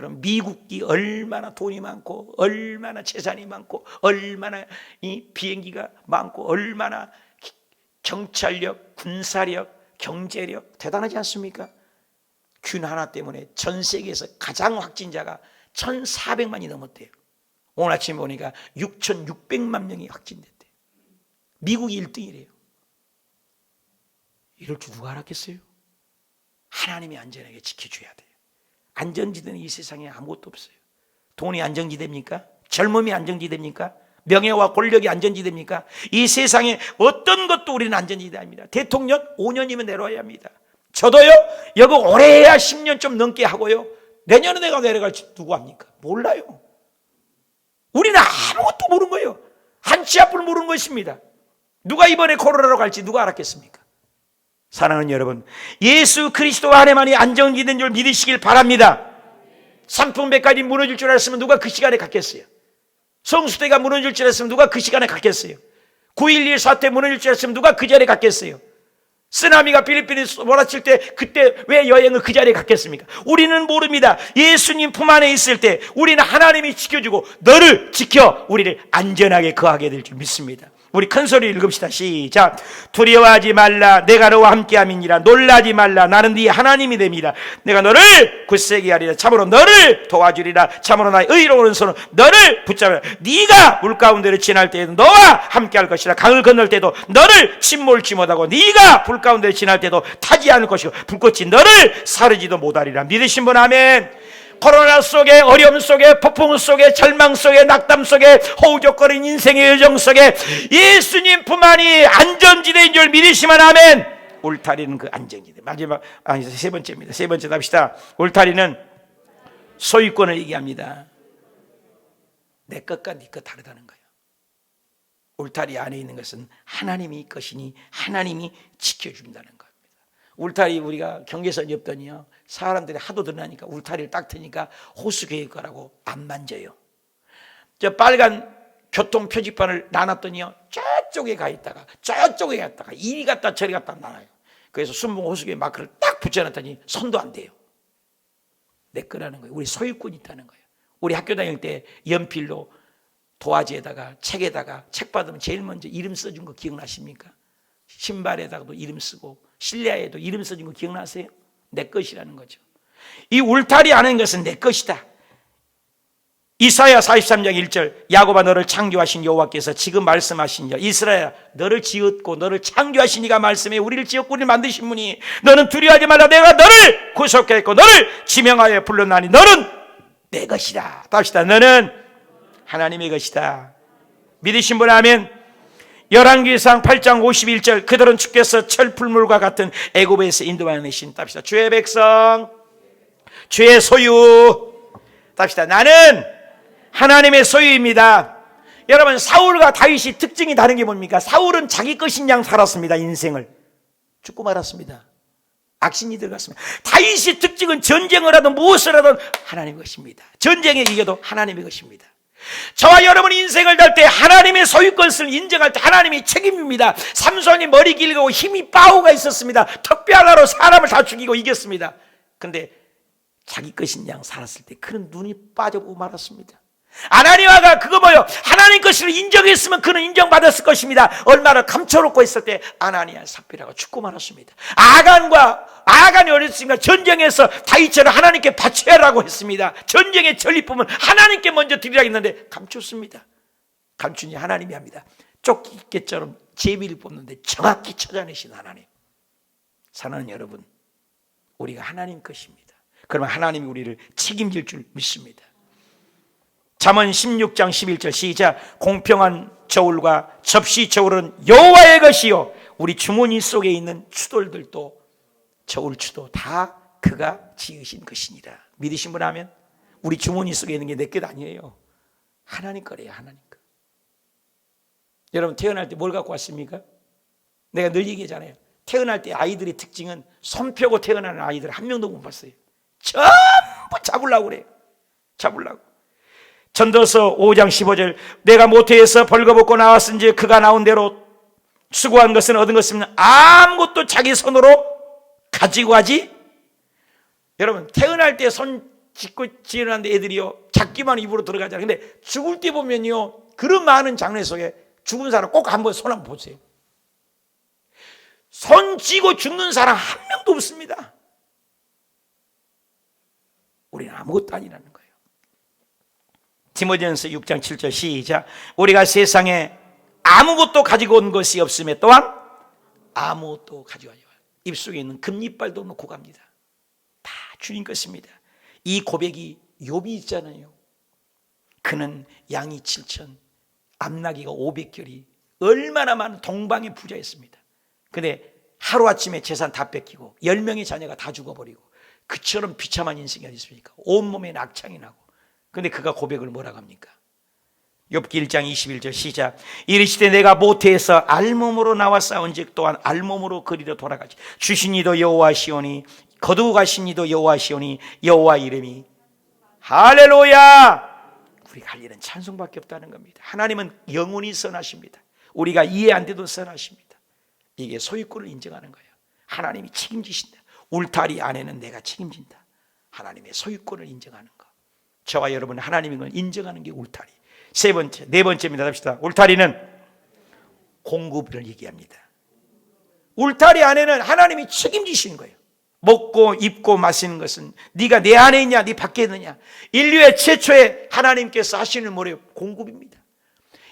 [SPEAKER 1] 여러분, 미국이 얼마나 돈이 많고 얼마나 재산이 많고 얼마나 이 비행기가 많고 얼마나 경찰력, 군사력, 경제력 대단하지 않습니까? 균 하나 때문에 전 세계에서 가장 확진자가 1,400만이 넘었대요. 오늘 아침에 보니까 6,600만 명이 확진됐대요. 미국이 1등이래요. 이럴 줄 누가 알았겠어요? 하나님이 안전하게 지켜줘야 돼요. 안전지대는 이 세상에 아무것도 없어요. 돈이 안정지대입니까? 젊음이 안정지대입니까? 명예와 권력이 안전지대입니까? 이 세상에 어떤 것도 우리는 안전지대 아닙니다. 대통령 5년이면 내려와야 합니다. 저도요, 여기 오래 해야 10년 좀 넘게 하고요, 내년에 내가 내려갈지 누구 합니까? 몰라요. 우리는 아무것도 모르는 거예요. 한 치 앞을 모르는 것입니다. 누가 이번에 코로나로 갈지 누가 알았겠습니까? 사랑하는 여러분, 예수 그리스도 안에만이 안정지대인 줄 믿으시길 바랍니다. 삼풍백화점이 무너질 줄 알았으면 누가 그 시간에 갔겠어요? 성수대가 무너질 줄 알았으면 누가 그 시간에 갔겠어요? 9.11 사태 무너질 줄 알았으면 누가 그 자리에 갔겠어요? 쓰나미가 필리핀에 몰아칠 때 그때 왜 여행을 그 자리에 갔겠습니까? 우리는 모릅니다. 예수님 품 안에 있을 때 우리는 하나님이 지켜주고 너를 지켜 우리를 안전하게 거하게 될 줄 믿습니다. 우리 큰 소리 읽읍시다. 시작. 두려워하지 말라. 내가 너와 함께함이니라. 놀라지 말라. 나는 네 하나님이 됨이라. 내가 너를 굳세게 하리라. 참으로 너를 도와주리라. 참으로 나의 의로운 오른손은 너를 붙잡으라. 네가 물 가운데를 지날 때에도 너와 함께할 것이라. 강을 건널 때도 너를 침몰치 못하고 네가 불 가운데를 지날 때도 타지 않을 것이고 불꽃이 너를 사르지도 못하리라. 믿으신 분 아멘. 코로나 속에, 어려움 속에, 폭풍 속에, 절망 속에, 낙담 속에, 허우적거리는 인생의 여정 속에 예수님 품 안이 안전지대인 줄 믿으시면 아멘. 울타리는 그 안전지대. 마지막, 세 번째입니다. 세 번째 답시다. 울타리는 소유권을 얘기합니다. 내 것과 네 것 다르다는 거예요. 울타리 안에 있는 것은 하나님이 것이니 하나님이 지켜준다는 겁니다. 울타리 우리가 경계선 옆더니요, 사람들이 하도 드러나니까 울타리를 딱 트니까 호수계획과라고 안 만져요. 저 빨간 교통 표지판을 나눴더니요, 저쪽에 가 있다가 저쪽에 갔다가 이리 갔다 저리 갔다 나눠요. 그래서 순봉 호수계획 마크를 딱 붙여놨더니 손도 안 대요. 내 거라는 거예요. 우리 소유권이 있다는 거예요. 우리 학교 다닐 때 연필로 도화지에다가 책에다가 책 받으면 제일 먼저 이름 써준 거 기억나십니까? 신발에다가도 이름 쓰고 실내에도 이름 써준 거 기억나세요? 내 것이라는 거죠. 이 울타리 안에 있는 것은 내 것이다. 이사야 43장 1절, 야곱아 너를 창조하신 여호와께서 지금 말씀하신 여 이스라엘아 너를 지었고 너를 창조하신 이가 말씀해 우리를 지었고 우리를 만드신 분이 너는 두려워하지 말라. 내가 너를 구속했고 너를 지명하여 불렀나니 너는 내 것이다. 답시다. 너는 하나님의 것이다. 믿으신 분 아멘. 열왕기상 8장 51절, 그들은 주께서 철풀물과 같은 애굽에서 인도하내신, 답시다. 주의 백성, 주의 소유. 답시다. 나는 하나님의 소유입니다. 여러분, 사울과 다윗이 특징이 다른 게 뭡니까? 사울은 자기 것인 양 살았습니다. 인생을 죽고 말았습니다. 악신이 들어갔습니다. 다윗의 특징은 전쟁을 하든 무엇을 하든 하나님의 것입니다. 전쟁에 이겨도 하나님의 것입니다. 저와 여러분 인생을 달 때 하나님의 소유권을 인정할 때 하나님이 책임입니다. 삼손이 머리 길고 힘이 빠우가 있었습니다. 턱뼈 하나로 사람을 다 죽이고 이겼습니다. 그런데 자기 것인 양 살았을 때 그는 눈이 빠져보고 말았습니다. 아나니아가 그거 뭐요? 하나님 것을 인정했으면 그는 인정받았을 것입니다. 얼마나 감춰놓고 있을 때 아나니아 삽비라가 죽고 말았습니다. 아간이 어렸으니까 전쟁에서 다윗처럼 하나님께 바쳐야라고 했습니다. 전쟁의 전리품은 하나님께 먼저 드리라 했는데 감췄습니다. 감추니 하나님이 합니다. 쫓기개처럼 제비를 뽑는데 정확히 찾아내신 하나님. 사랑하는 여러분, 우리가 하나님 것입니다. 그러면 하나님이 우리를 책임질 줄 믿습니다. 잠언 16장 11절 시작. 공평한 저울과 접시 저울은 여호와의 것이요 우리 주머니 속에 있는 추돌들도 저울추도 다 그가 지으신 것이니라. 믿으신 분 하면 우리 주머니 속에 있는 게 내 것 아니에요. 하나님 거래요. 하나님 거. 여러분 태어날 때 뭘 갖고 왔습니까? 내가 늘 얘기하잖아요. 태어날 때 아이들의 특징은 손 펴고 태어나는 아이들 한 명도 못 봤어요. 전부 잡으려고 그래요. 잡으려고. 전도서 5장 15절 내가 모태에서 벌거벗고 나왔은지 그가 나온 대로 수고한 것은 얻은 것은 아무것도 자기 손으로 가지고 하지. 여러분 태어날 때 손 짓고 지어놨는데 애들이요 작기만 입으로 들어가잖아요. 근데 죽을 때 보면요 그런 많은 장례 속에 죽은 사람 꼭 한번 손 한번 보세요. 손 쥐고 죽는 사람 한 명도 없습니다. 우리는 아무것도 아니라는 거예요. 디모데전서 6장 7절 시작. 우리가 세상에 아무것도 가지고 온 것이 없음에 또한 아무것도 가져와요. 입속에 있는 금리빨도 놓고 갑니다. 다 주님 것입니다. 이 고백이 욥이 있잖아요. 그는 양이 7천, 암나귀가 500결이 얼마나 많은 동방의 부자였습니다. 근데 하루아침에 재산 다 뺏기고 10명의 자녀가 다 죽어버리고 그처럼 비참한 인생이 어디 있습니까? 온몸에 낙창이 나고. 근데 그가 고백을 뭐라고 합니까? 욥기 1장 21절 시작. 이르시되 내가 모태에서 알몸으로 나와 싸운즉 또한 알몸으로 그리로 돌아가지. 주신 이도 여호와시오니 거두고 가신 이도 여호와시오니 여호와 이름이 할렐루야. 우리가 할 일은 찬송밖에 없다는 겁니다. 하나님은 영원히 선하십니다. 우리가 이해 안 돼도 선하십니다. 이게 소유권을 인정하는 거예요. 하나님이 책임지신다. 울타리 안에는 내가 책임진다. 하나님의 소유권을 인정하는 거. 저와 여러분은 하나님인 걸 인정하는 게 울타리. 세 번째, 네 번째입니다. 합시다. 울타리는 공급을 얘기합니다. 울타리 안에는 하나님이 책임지시는 거예요. 먹고 입고 마시는 것은 네가 내 안에 있냐 네 밖에 있느냐. 인류의 최초의 하나님께서 하시는 뭐래요? 공급입니다.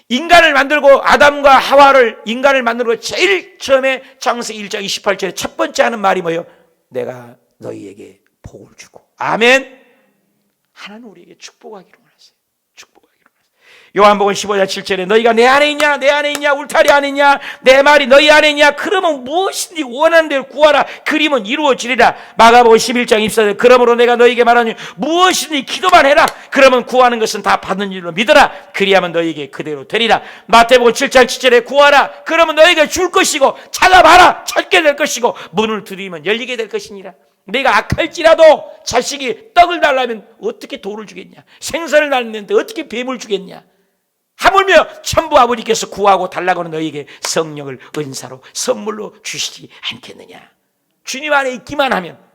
[SPEAKER 1] 인간을 만들고 아담과 하와를 인간을 만들고 제일 처음에 창세기 1장 28절에 첫 번째 하는 말이 뭐예요? 내가 너희에게 복을 주고. 아멘. 하나님 우리에게 축복하기를 원하세요. 축복하기를 원하세요. 요한복음 15장 7절에 너희가 내 안에 있냐 내 안에 있냐 울타리 안에 있냐 내 말이 너희 안에 있냐 그러면 무엇이든지 원하는 대로 구하라 그리면 이루어지리라. 마가복음 11장 24절 그러므로 내가 너희에게 말하니 무엇이든지 기도만 해라 그러면 구하는 것은 다 받는 줄로 믿어라 그리하면 너희에게 그대로 되리라. 마태복음 7장 7절에 구하라 그러면 너희에게 줄 것이고 찾아봐라 찾게 될 것이고 문을 두드리면 열리게 될 것이니라. 내가 악할지라도 자식이 떡을 달라면 어떻게 돌을 주겠냐? 생선을 달는데 어떻게 뱀을 주겠냐? 하물며 천부 아버지께서 구하고 달라고는 너희에게 성령을 은사로 선물로 주시지 않겠느냐? 주님 안에 있기만 하면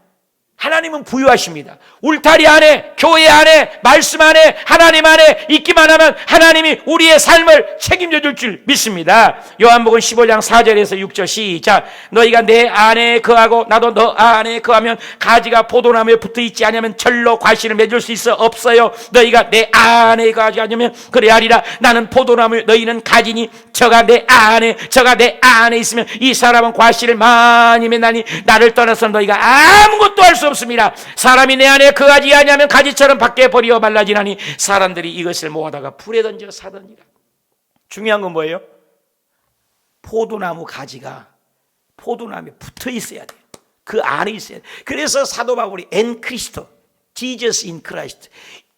[SPEAKER 1] 하나님은 부유하십니다. 울타리 안에, 교회 안에, 말씀 안에, 하나님 안에 있기만 하면 하나님이 우리의 삶을 책임져 줄 줄 믿습니다. 요한복음 15장 4절에서 6절 시작. 너희가 내 안에 거하고 나도 너 안에 거하면 가지가 포도나무에 붙어있지 않으면 절로 과실을 맺을 수 있어 없어요. 너희가 내 안에 거하지 않으면 그래야리라. 나는 포도나무 너희는 가지니 저가 내 안에 있으면 이 사람은 과실을 많이 맺나니 나를 떠나서 너희가 아무것도 할 수 없습니다. 사람이 내 안에 거하지 아니하면 가지처럼 밖에 버리어 말라지나니 사람들이 이것을 모아다가 불에 던져 사더니라. 중요한 건 뭐예요? 포도나무 가지가 포도나무에 붙어 있어야 돼요. 그 안에 있어야 돼요. 그래서 사도 바울이 엔 크리스토, Jesus in Christ,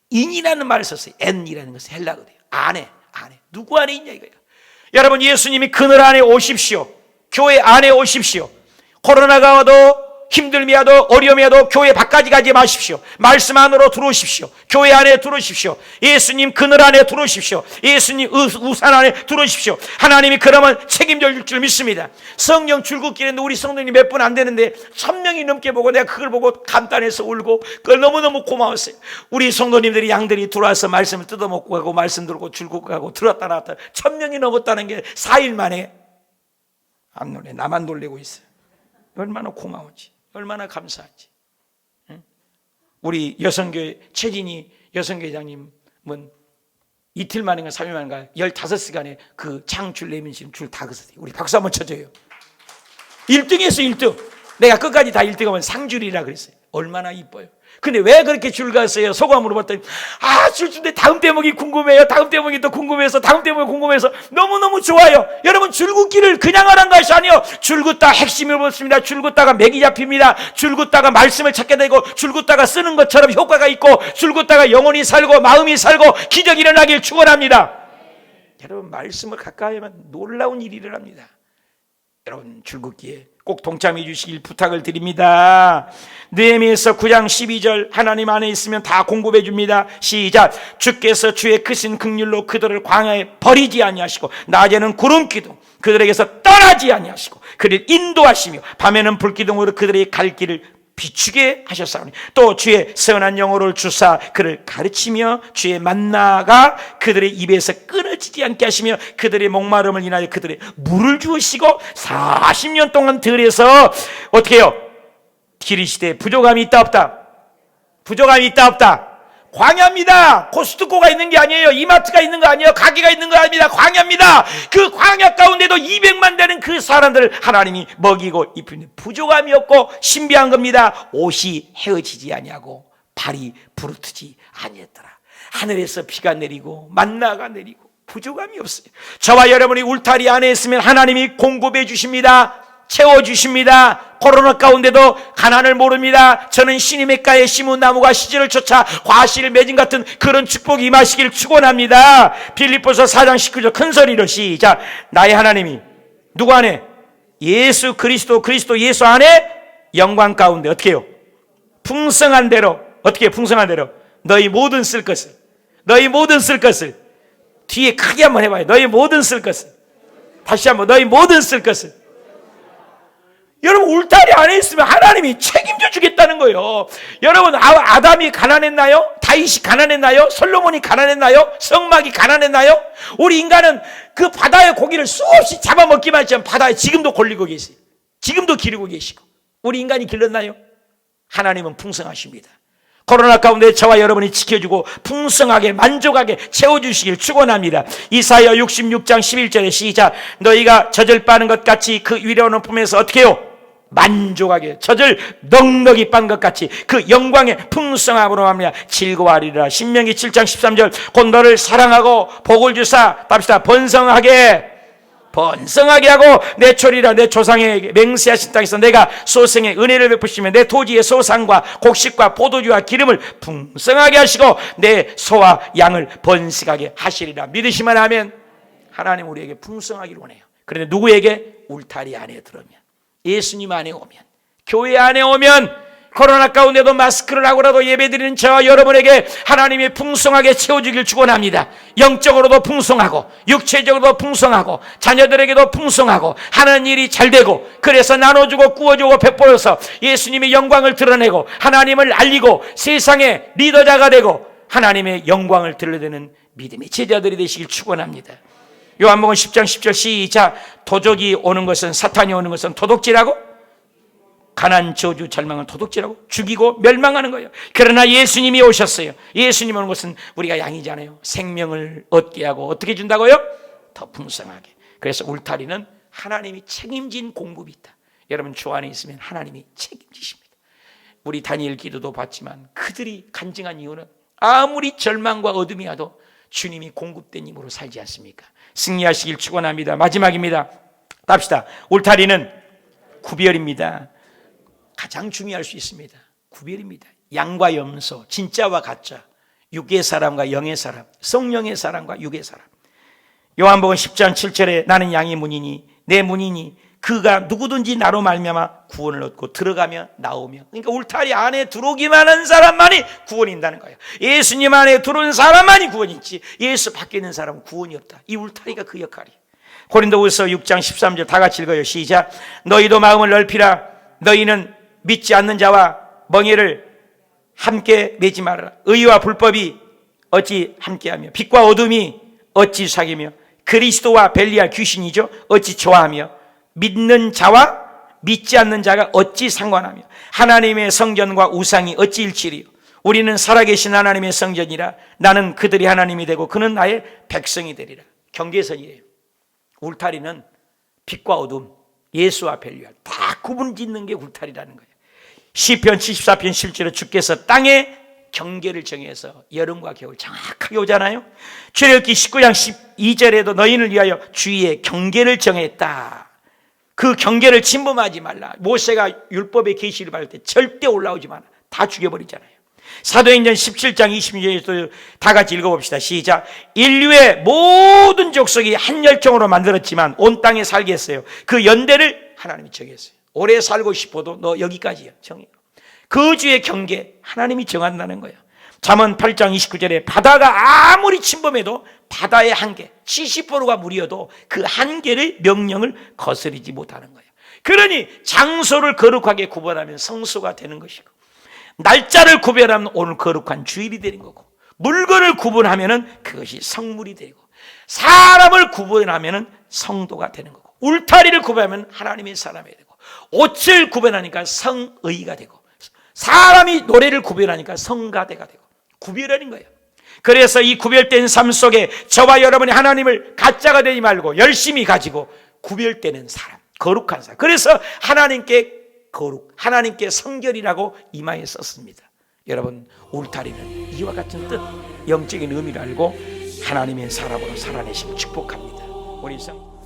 [SPEAKER 1] 인이라는 말을 썼어요. 엔이라는 것은 헬라어예요. 안에 누구 안에 있냐 이거예요. 여러분 예수님이 그늘 안에 오십시오. 교회 안에 오십시오. 코로나가 와도 힘듦이 와도 어려움이 와도 교회 밖까지 가지 마십시오. 말씀 안으로 들어오십시오. 교회 안에 들어오십시오. 예수님 그늘 안에 들어오십시오. 예수님 우산 안에 들어오십시오. 하나님이 그러면 책임져 줄 믿습니다. 성령 출국길에 우리 성도님이 몇 분 안 되는데 1000명이 넘게 보고 내가 그걸 보고 감탄해서 울고 그걸 너무너무 고마웠어요. 우리 성도님들이 양들이 들어와서 말씀을 뜯어먹고 가고 말씀 들고 출국 가고 들었다 나왔다 1000명이 넘었다는 게 4일 만에 안 놀래. 나만 놀래고 있어요. 얼마나 고마운지 얼마나 감사한지. 우리 여성교회 최진희 여성교회장님은 이틀 만인가 3일 만인가 15시간에 그 창줄 내면신 줄 다 긋었어요. 우리 박수 한번 쳐줘요. 1등에서 1등. 내가 끝까지 다 1등하면 상줄이라 그랬어요. 얼마나 이뻐요. 근데 왜 그렇게 줄 갔어요? 소감으로 봤더니 줄인데 다음 대목이 궁금해요. 다음 대목이 또 궁금해서 다음 대목이 궁금해서 너무너무 좋아요. 여러분 줄긋기를 그냥 하는 것이 아니에요. 줄긋다 핵심을 보습니다. 줄긋다가 맥이 잡힙니다. 줄긋다가 말씀을 찾게 되고 줄긋다가 쓰는 것처럼 효과가 있고 줄긋다가 영혼이 살고 마음이 살고 기적이 일어나길 축원합니다. 여러분 말씀을 가까이 하면 놀라운 일이 일어납니다. 여러분 줄긋기에 꼭 동참해 주시길 부탁을 드립니다. 느헤미야서 9장 12절 하나님 안에 있으면 다 공급해 줍니다. 시작. 주께서 주의 크신 긍휼로 그들을 광야에 버리지 아니하시고 낮에는 구름 기둥 그들에게서 떠나지 아니하시고 그를 인도하시며 밤에는 불기둥으로 그들의 갈 길을 비추게 하셨사오니 또 주의 선한 영어를 주사 그를 가르치며 주의 만나가 그들의 입에서 끊어지지 않게 하시며 그들의 목마름을 인하여 그들의 물을 주시고 40년 동안 들에서 어떻게 해요? 기르시되 부족함이 있다 없다? 부족함이 있다 없다? 광야입니다. 코스트코가 있는 게 아니에요. 이마트가 있는 거 아니에요. 가게가 있는 거 아닙니다. 광야입니다. 그 광야 가운데도 200만 되는 그 사람들을 하나님이 먹이고 입히는 부족함이 없고 신비한 겁니다. 옷이 헤어지지 아니하고 발이 부르트지 아니했더라. 하늘에서 비가 내리고 만나가 내리고 부족함이 없어요. 저와 여러분이 울타리 안에 있으면 하나님이 공급해 주십니다. 채워주십니다. 코로나 가운데도 가난을 모릅니다. 저는 시니메가에 심은 나무가 시절을 쫓아 과실을 맺은 같은 그런 축복이 임하시길 축원합니다. 빌립보서 4장 19절 큰 소리로 시작. 나의 하나님이 누구 안에? 예수 그리스도 예수 안에 영광 가운데 어떻게 해요? 풍성한 대로 어떻게 해요? 풍성한 대로 너희 모든 쓸 것을 뒤에 크게 한번 해봐요. 너희 모든 쓸 것을 다시 한번 너희 모든 쓸 것을 여러분 울타리 안에 있으면 하나님이 책임져 주겠다는 거예요. 여러분 아담이 가난했나요? 다윗이 가난했나요? 솔로몬이 가난했나요? 성막이 가난했나요? 우리 인간은 그 바다의 고기를 수없이 잡아먹기만 했지만 바다에 지금도 걸리고 계세요. 지금도 기르고 계시고 우리 인간이 길렀나요? 하나님은 풍성하십니다. 코로나 가운데 저와 여러분이 지켜주고 풍성하게 만족하게 채워주시길 축원합니다. 이사야 66장 11절에 시작. 너희가 젖을 빠는 것 같이 그 위로는 품에서 어떻게 해요? 만족하게 젖을 넉넉히 빤 것 같이 그 영광의 풍성함으로 말미암아 즐거워하리라. 신명기 7장 13절 곧 너를 사랑하고 복을 주사 답시다. 번성하게 하고 내 초리라 내 조상에게 맹세하신 땅에서 내가 소생의 은혜를 베푸시며 내 토지의 소산과 곡식과 포도주와 기름을 풍성하게 하시고 내 소와 양을 번식하게 하시리라. 믿으시면 하면 하나님 우리에게 풍성하기를 원해요. 그런데 누구에게? 울타리 안에 들어오면, 예수님 안에 오면, 교회 안에 오면, 코로나 가운데도 마스크를 하고라도 예배드리는 저와 여러분에게 하나님이 풍성하게 채워주길 축원합니다. 영적으로도 풍성하고 육체적으로도 풍성하고 자녀들에게도 풍성하고 하는 일이 잘 되고 그래서 나눠주고 구워주고 베풀어서 예수님의 영광을 드러내고 하나님을 알리고 세상의 리더자가 되고 하나님의 영광을 드러내는 믿음의 제자들이 되시길 축원합니다. 요한복음 10장 10절 시작. 도적이 오는 것은 사탄이 오는 것은 도둑질하고 가난, 저주, 절망은 도둑질하고 죽이고 멸망하는 거예요. 그러나 예수님이 오셨어요. 예수님 오는 것은 우리가 양이잖아요. 생명을 얻게 하고 어떻게 준다고요? 더 풍성하게. 그래서 울타리는 하나님이 책임진 공급이 있다. 여러분 주 안에 있으면 하나님이 책임지십니다. 우리 다니엘 기도도 봤지만 그들이 간증한 이유는 아무리 절망과 어둠이 와도 주님이 공급된 힘으로 살지 않습니까? 승리하시길 축원합니다. 마지막입니다. 답시다. 울타리는 구별입니다. 가장 중요할 수 있습니다. 구별입니다. 양과 염소, 진짜와 가짜, 육의 사람과 영의 사람, 성령의 사람과 육의 사람. 요한복음 10장 7절에 나는 양의 문이니 내 문이니 그가 누구든지 나로 말미암아 구원을 얻고 들어가며 나오며. 그러니까 울타리 안에 들어오기만 한 사람만이 구원이 있다는 거예요. 예수님 안에 들어온 사람만이 구원이 있지 예수 밖에 있는 사람은 구원이 없다. 이 울타리가 그 역할이에요. 고린도후서 6장 13절 다 같이 읽어요. 시작. 너희도 마음을 넓히라. 너희는 믿지 않는 자와 멍에를 함께 매지 말아라. 의와 불법이 어찌 함께하며 빛과 어둠이 어찌 사귀며 그리스도와 벨리알 귀신이죠 어찌 좋아하며 믿는 자와 믿지 않는 자가 어찌 상관하며 하나님의 성전과 우상이 어찌 일치리요. 우리는 살아계신 하나님의 성전이라. 나는 그들이 하나님이 되고 그는 나의 백성이 되리라. 경계선이에요. 울타리는 빛과 어둠, 예수와 벨리알 다 구분짓는 게 울타리라는 거예요. 시편 74편 7절에 주께서 땅의 경계를 정해서 여름과 겨울 정확하게 오잖아요. 출애굽기 19장 12절에도 너희를 위하여 주위의 경계를 정했다. 그 경계를 침범하지 말라. 모세가 율법의 계시를 받을 때 절대 올라오지 마라. 다 죽여버리잖아요. 사도행전 17장 26절에도 다 같이 읽어봅시다. 시작. 인류의 모든 족속이 한 혈통으로 만들었지만 온 땅에 살게 했어요. 그 연대를 하나님이 정했어요. 오래 살고 싶어도 너 여기까지야. 정해. 그 주의 경계 하나님이 정한다는 거예요. 잠언 8장 29절에 바다가 아무리 침범해도 바다의 한계 70%가 물이어도 그 한계를 명령을 거스르지 못하는 거예요. 그러니 장소를 거룩하게 구분하면 성소가 되는 것이고, 날짜를 구별하면 오늘 거룩한 주일이 되는 거고, 물건을 구분하면 그것이 성물이 되고, 사람을 구분하면 성도가 되는 거고, 울타리를 구분하면 하나님의 사람이 되고, 옷을 구별하니까 성의가 되고, 사람이 노래를 구별하니까 성가대가 되고, 구별하는 거예요. 그래서 이 구별된 삶 속에 저와 여러분이 하나님을 가짜가 되지 말고 열심히 가지고 구별되는 사람, 거룩한 사람. 그래서 하나님께 거룩, 하나님께 성결이라고 이마에 썼습니다. 여러분, 울타리는 이와 같은 뜻, 영적인 의미를 알고 하나님의 사람으로 살아내시길 축복합니다. 우리 성